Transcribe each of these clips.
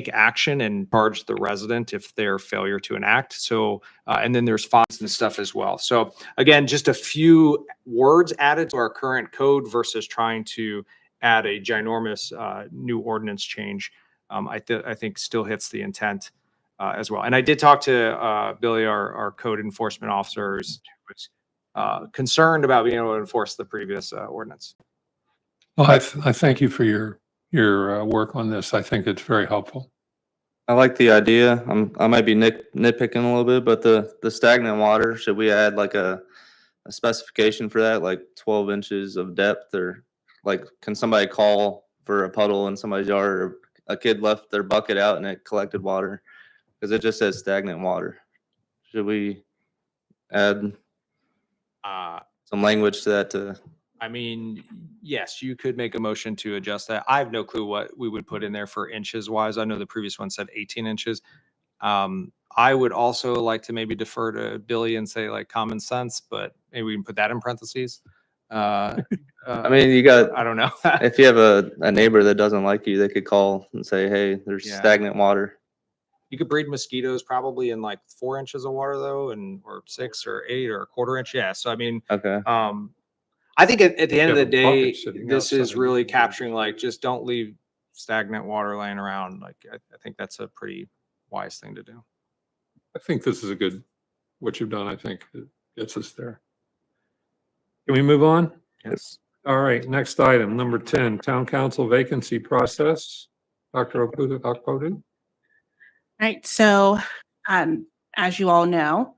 action and charge the resident if their failure to enact. So, and then there's fines and stuff as well. So again, just a few words added to our current code versus trying to add a ginormous new ordinance change. I think still hits the intent as well. And I did talk to Billy, our code enforcement officer, who was concerned about being able to enforce the previous ordinance. Well, I thank you for your work on this. I think it's very helpful. I like the idea. I might be nitpicking a little bit, but the stagnant water, should we add like a specification for that, like 12 inches of depth, or like can somebody call for a puddle in somebody's yard, or a kid left their bucket out and it collected water? Because it just says stagnant water. Should we add some language to that? I mean, yes, you could make a motion to adjust that. I have no clue what we would put in there for inches wise. I know the previous one said 18 inches. I would also like to maybe defer to Billy and say like common sense, but maybe we can put that in parentheses. I mean, you got, I don't know. if you have a neighbor that doesn't like you, they could call and say, hey, there's stagnant water. You could breed mosquitoes probably in like 4 inches of water though, or 6 or 8 or a quarter inch. Yeah. So, I mean, okay. I think at the end of the day, this is outside. really capturing like, just don't leave stagnant water laying around. Like, I think that's a pretty wise thing to do. I think this is a good, what you've done, I think it gets us there. Can we move on? Yes. All right, next item, number 10, town council vacancy process. Dr. Okpodu. Right. So, as you all know,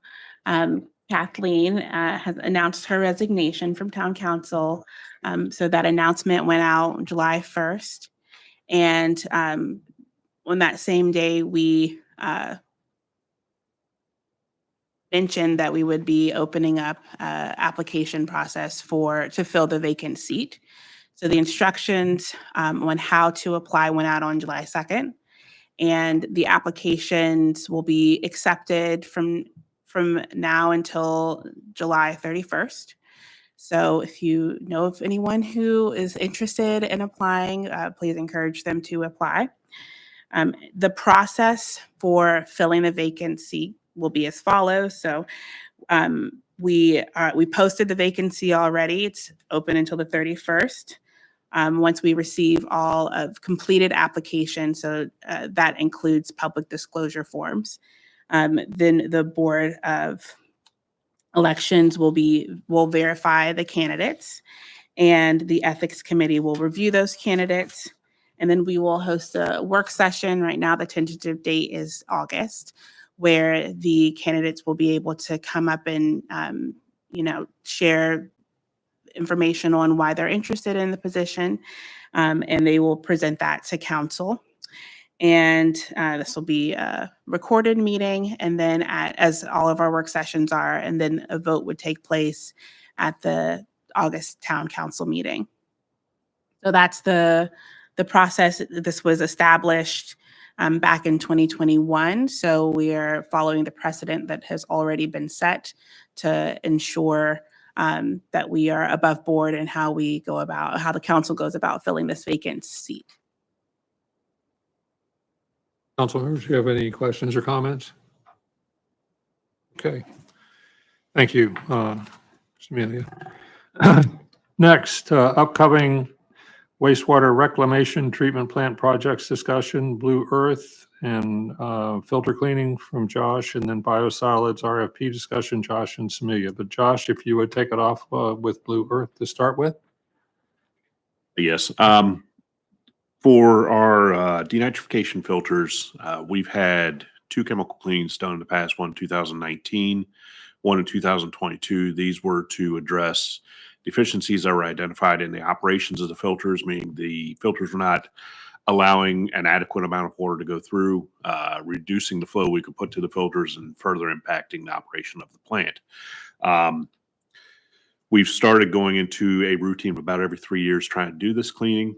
Kathleen has announced her resignation from town council. So that announcement went out July 1st. And on that same day, we mentioned that we would be opening up application process to fill the vacant seat. So the instructions on how to apply went out on July 2nd. And the applications will be accepted from now until July 31st. So if you know of anyone who is interested in applying, please encourage them to apply. The process for filling the vacancy will be as follows. So we posted the vacancy already. It's open until the 31st. Once we receive all of completed applications, so that includes public disclosure forms, then the Board of Elections will verify the candidates, and the Ethics Committee will review those candidates, and then we will host a work session. Right now, the tentative date is August, where the candidates will be able to come up and share information on why they're interested in the position, and they will present that to council. And this will be a recorded meeting, and then as all of our work sessions are, and then a vote would take place at the August town council meeting. So that's the process. This was established back in 2021. So we are following the precedent that has already been set to ensure that we are above board and how the council goes about filling this vacant seat. Council members, do you have any questions or comments? Okay. Thank you, Amelia. Next, upcoming wastewater reclamation treatment plant projects discussion, Blue Earth and filter cleaning from Josh, and then biosolids RFP discussion, Josh and Amelia. But Josh, if you would take it off with Blue Earth to start with. Yes. For our denitrification filters, we've had 2 chemical cleans done in the past, one in 2019, one in 2022. These were to address deficiencies that were identified in the operations of the filters, meaning the filters were not allowing an adequate amount of water to go through, reducing the flow we could put to the filters and further impacting the operation of the plant. We've started going into a routine of about every 3 years trying to do this cleaning.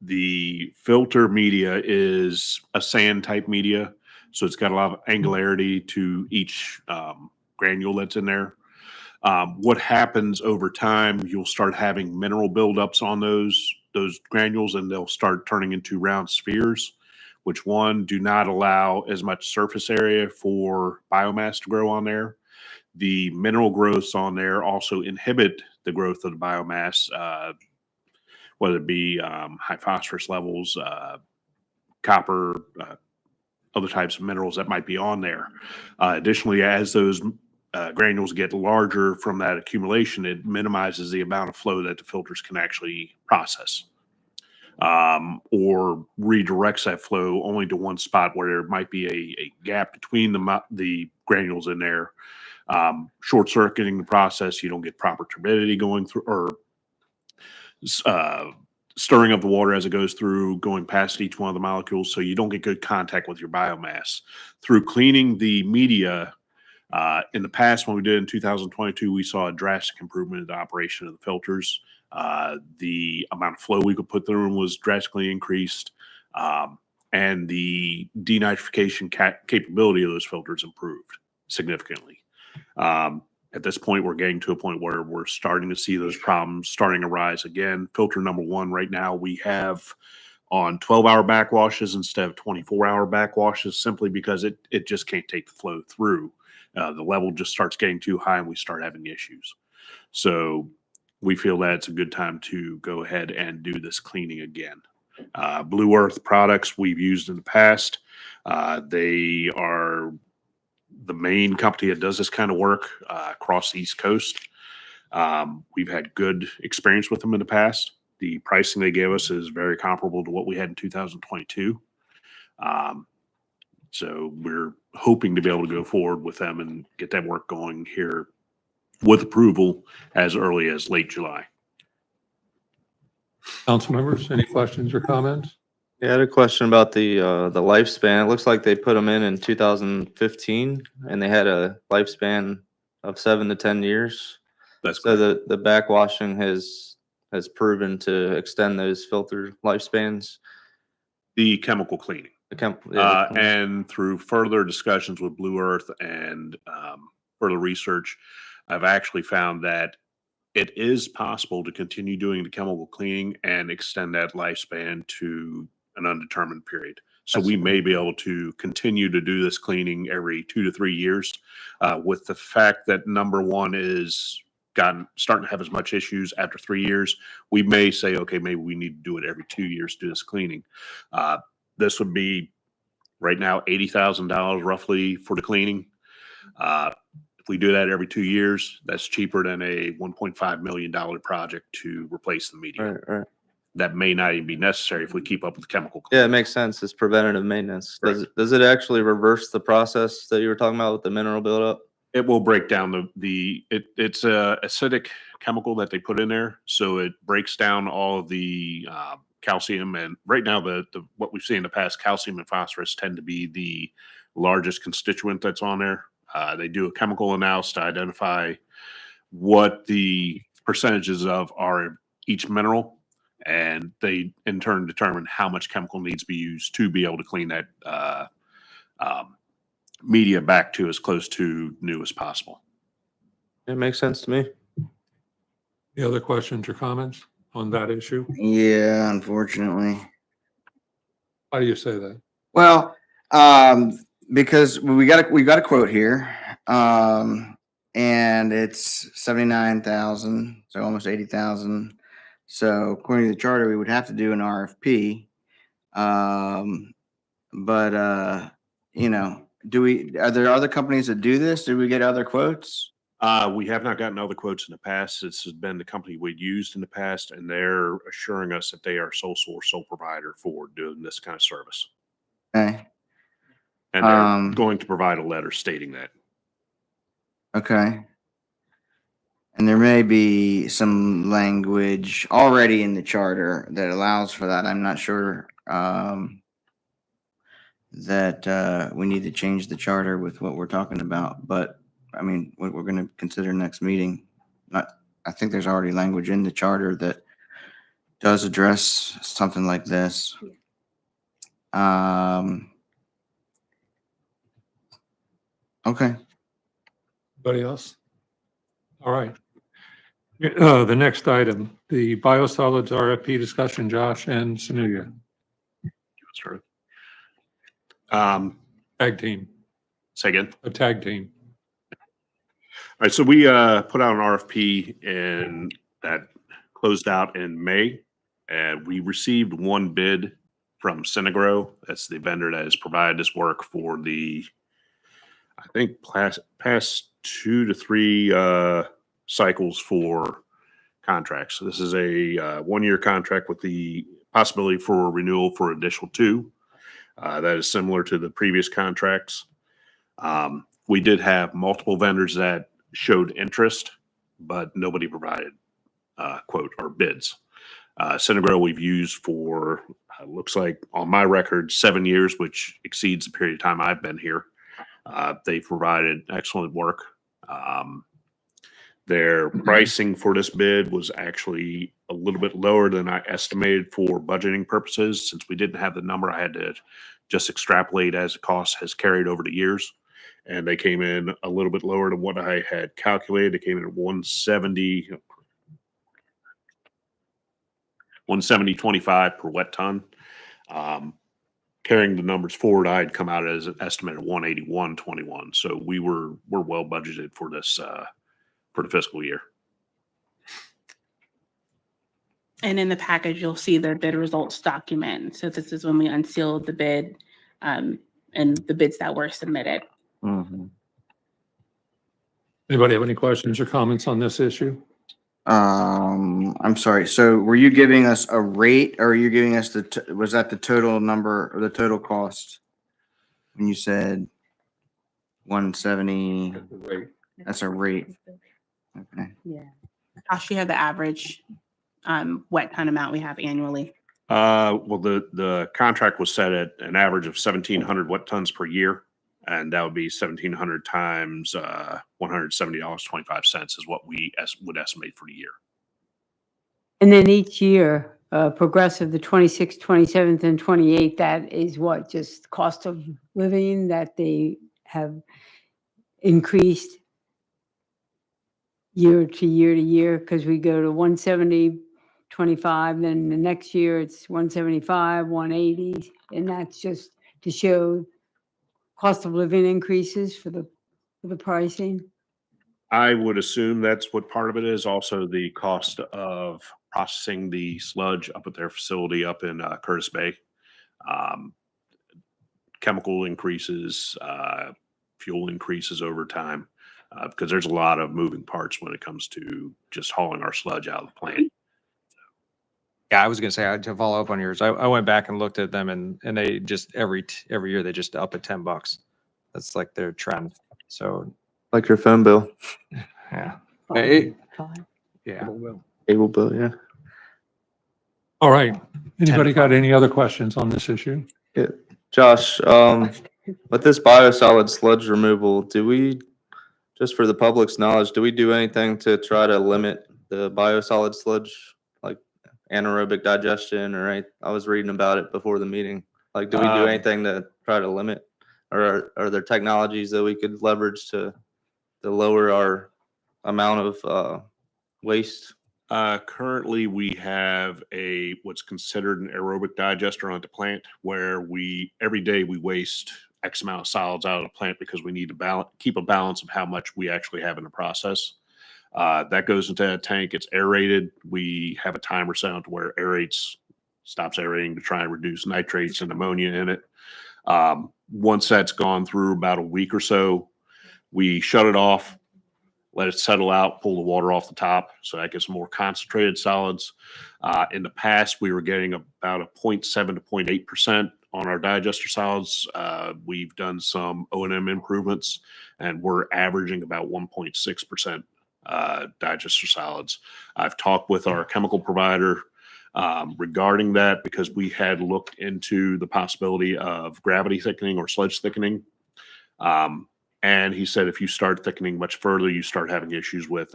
The filter media is a sand type media, so it's got a lot of angularity to each granule that's in there. What happens over time, you'll start having mineral buildups on those granules, and they'll start turning into round spheres, which one, do not allow as much surface area for biomass to grow on there. The mineral growths on there also inhibit the growth of the biomass, whether it be high phosphorus levels, copper, other types of minerals that might be on there. Additionally, as those granules get larger from that accumulation, it minimizes the amount of flow that the filters can actually process, or redirects that flow only to one spot where there might be a gap between the granules in there, short circuiting the process. You don't get proper turbidity going through, or stirring of the water as it goes through, going past each one of the molecules, so you don't get good contact with your biomass. Through cleaning the media, in the past, when we did in 2022, we saw a drastic improvement in the operation of the filters. The amount of flow we could put through them was drastically increased, and the denitrification capability of those filters improved significantly. At this point, we're getting to a point where we're starting to see those problems starting to rise again. Filter number one right now, we have on 12-hour backwashes instead of 24-hour backwashes, simply because it just can't take the flow through. The level just starts getting too high and we start having issues. So we feel that it's a good time to go ahead and do this cleaning again. Blue Earth products we've used in the past. They are the main company that does this kind of work across the East Coast. We've had good experience with them in the past. The pricing they gave us is very comparable to what we had in 2022. So we're hoping to be able to go forward with them and get that work going here with approval as early as late July. Council members, any questions or comments? Yeah, I had a question about the lifespan. It looks like they put them in 2015, and they had a lifespan of 7 to 10 years. That's So correct. the backwashing has proven to extend those filter lifespans. The chemical cleaning. And through further discussions with Blue Earth and further research, I've actually found that it is possible to continue doing the chemical cleaning and extend that lifespan to an undetermined period. So we may be able to continue to do this cleaning every 2 to 3 years, with the fact that number one is starting to have as much issues after 3 years. We may say, okay, maybe we need to do it every 2 years to do this cleaning. This would be right now $80,000 roughly for the cleaning. If we do that every 2 years, that's cheaper than a $1.5 million project to replace the media. Right. That may not even be necessary if we keep up with the chemical Yeah, cleaning. it makes sense. It's preventative maintenance. Does Correct. it actually reverse the process that you were talking about with the mineral buildup? It will break down it's a acidic chemical that they put in there, so it breaks down all of the calcium. And right now, what we've seen in the past, calcium and phosphorus tend to be the largest constituent that's on there. They do a chemical analysis to identify what the percentages of are each mineral, and they in turn determine how much chemical needs to be used to be able to clean that media back to as close to new as possible. It makes sense to me. Any other questions or comments on that issue? Yeah, unfortunately. Why do you say that? Well, because we've got a quote here, and it's 79,000, so almost 80,000. So according to the charter, we would have to do an RFP. But are there other companies that do this? Did we get other quotes? We have not gotten other quotes in the past. This has been the company we'd used in the past, and they're assuring us that they are sole source, sole provider for doing this kind of service. Okay. And they're going to provide a letter stating that. Okay. And there may be some language already in the charter that allows for that. I'm not sure that we need to change the charter with what we're talking about, but I mean, what we're going to consider next meeting. I think there's already language in the charter that does address something like this. Okay. Anybody else? All right. The next item, the biosolids RFP discussion, Josh and Sanuya. Tag team, Say again. a tag team. All right, so we put out an RFP and that closed out in May, and we received one bid from Synagro. That's the vendor that has provided this work for the, I think, past 2 to 3 cycles for contracts. So this is a 1-year contract with the possibility for renewal for additional 2. That is similar to the previous contracts. We did have multiple vendors that showed interest, but nobody provided quote or bids. Synagro we've used for looks like on my record 7 years, which exceeds the period of time I've been here. They provided excellent work. Their pricing for this bid was actually a little bit lower than I estimated for budgeting purposes. Since we didn't have the number, I had to just extrapolate as the cost has carried over the years. And they came in a little bit lower than what I had calculated. They came in at 170.25 per wet ton. Carrying the numbers forward, I had come out as an estimate of 181.21. So we're well budgeted for this for the fiscal year. And in the package, you'll see the bid results document. So this is when we unsealed the bid and the bids that were submitted. Mhm. Anybody have any questions or comments on this issue? I'm sorry. So were you giving us a rate or are you giving us was that the total number or the total cost? When you said 170, that's a rate. Okay. Yeah. Josh, you have the average wet ton amount we have annually. Well, the contract was set at an average of 1,700 wet tons per year, and that would be 1,700 times $170.25 is what we would estimate for the year. And then each year, progressive, the 26th, 27th, and 28th, that is what, just cost of living that they have increased year to year to year, because we go to 170.25, then the next year it's 175, 180, and that's just to show cost of living increases for the pricing. I would assume that's what part of it is. Also, the cost of processing the sludge up at their facility up in Curtis Bay. Chemical increases, fuel increases over time, because there's a lot of moving parts when it comes to just hauling our sludge out of the plant. Yeah, I was gonna say, to follow up on yours, I went back and looked at them and they just every year they just up at $10. That's like their trend. So Like your phone bill, yeah, Five. yeah. cable bill, yeah. All right. Anybody got any other questions on this issue? Yeah. Josh, with this biosolid sludge removal, do we, just for the public's knowledge, do we do anything to try to limit the biosolid sludge, like anaerobic digestion or I was reading about it before the meeting. Like, do we do anything to try to limit, or are there technologies that we could leverage to lower our amount of waste? Currently, we have what's considered an aerobic digester on the plant, where every day we waste X amount of solids out of the plant because we need to keep a balance of how much we actually have in the process. That goes into a tank. It's aerated. We have a timer set to where it stops aerating to try and reduce nitrates and ammonia in it. Once that's gone through about a week or so, we shut it off, let it settle out, pull the water off the top, so that gets more concentrated solids. In the past, we were getting about a 0.7 to 0.8% on our digester solids. We've done some O&M improvements, and we're averaging about 1.6% digester solids. I've talked with our chemical provider regarding that, because we had looked into the possibility of gravity thickening or sludge thickening. And he said if you start thickening much further, you start having issues with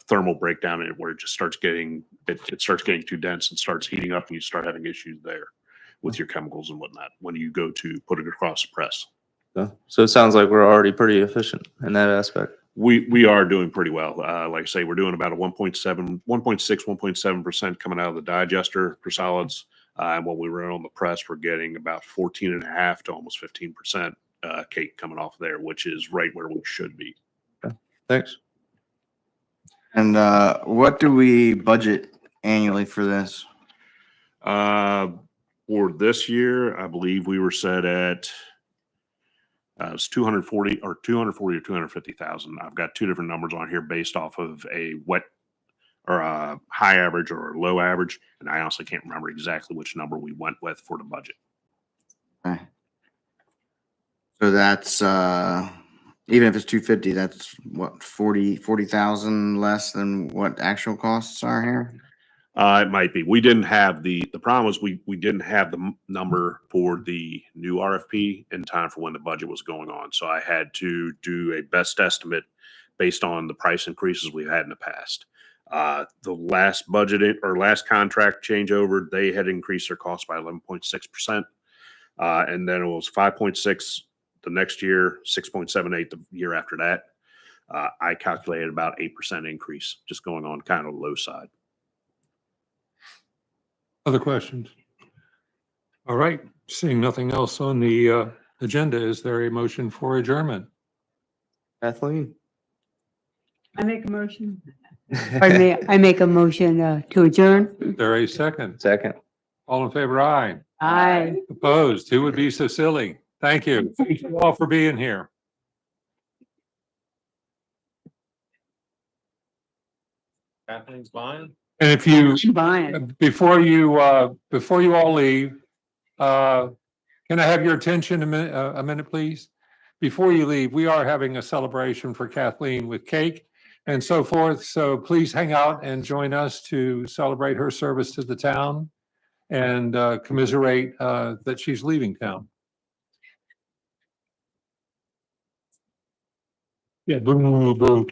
thermal breakdown, where it just starts getting too dense and starts heating up, and you start having issues there with your chemicals and whatnot when you go to put it across the press. So it sounds like we're already pretty efficient in that aspect. We are doing pretty well. Like I say, we're doing about a 1.6, 1.7% coming out of the digester for solids. And when we run on the press, we're getting about 14.5 to almost 15% cake coming off there, which is right where we should be. Thanks. And what do we budget annually for this? For this year, I believe we were set at it's 240 or 250,000. I've got two different numbers on here based off of a wet or a high average or a low average, and I honestly can't remember exactly which number we went with for the budget. Okay. So that's even if it's 250, that's what 40,000 less than what actual costs are here. It might be. We didn't have the problem was we didn't have the number for the new RFP in time for when the budget was going on. So I had to do a best estimate based on the price increases we've had in the past. The last budget or last contract changeover, they had increased their cost by 11.6%. And then it was 5.6 the next year, 6.78 the year after that. I calculated about 8% increase, just going on kind of the low side. Other questions? All right, seeing nothing else on the agenda, is there a motion for adjournment? Kathleen? I make a motion. Pardon me, I make a motion to adjourn. Is there a second? Second. All in favor, aye. Aye. Opposed? Who would be so silly? Thank you. Thank you all for being here. Kathleen's fine. And if you, Buying. before you all leave, can I have your attention a minute, please? Before you leave, we are having a celebration for Kathleen with cake and so forth. So please hang out and join us to celebrate her service to the town and commiserate that she's leaving town. Yeah, boom, boom.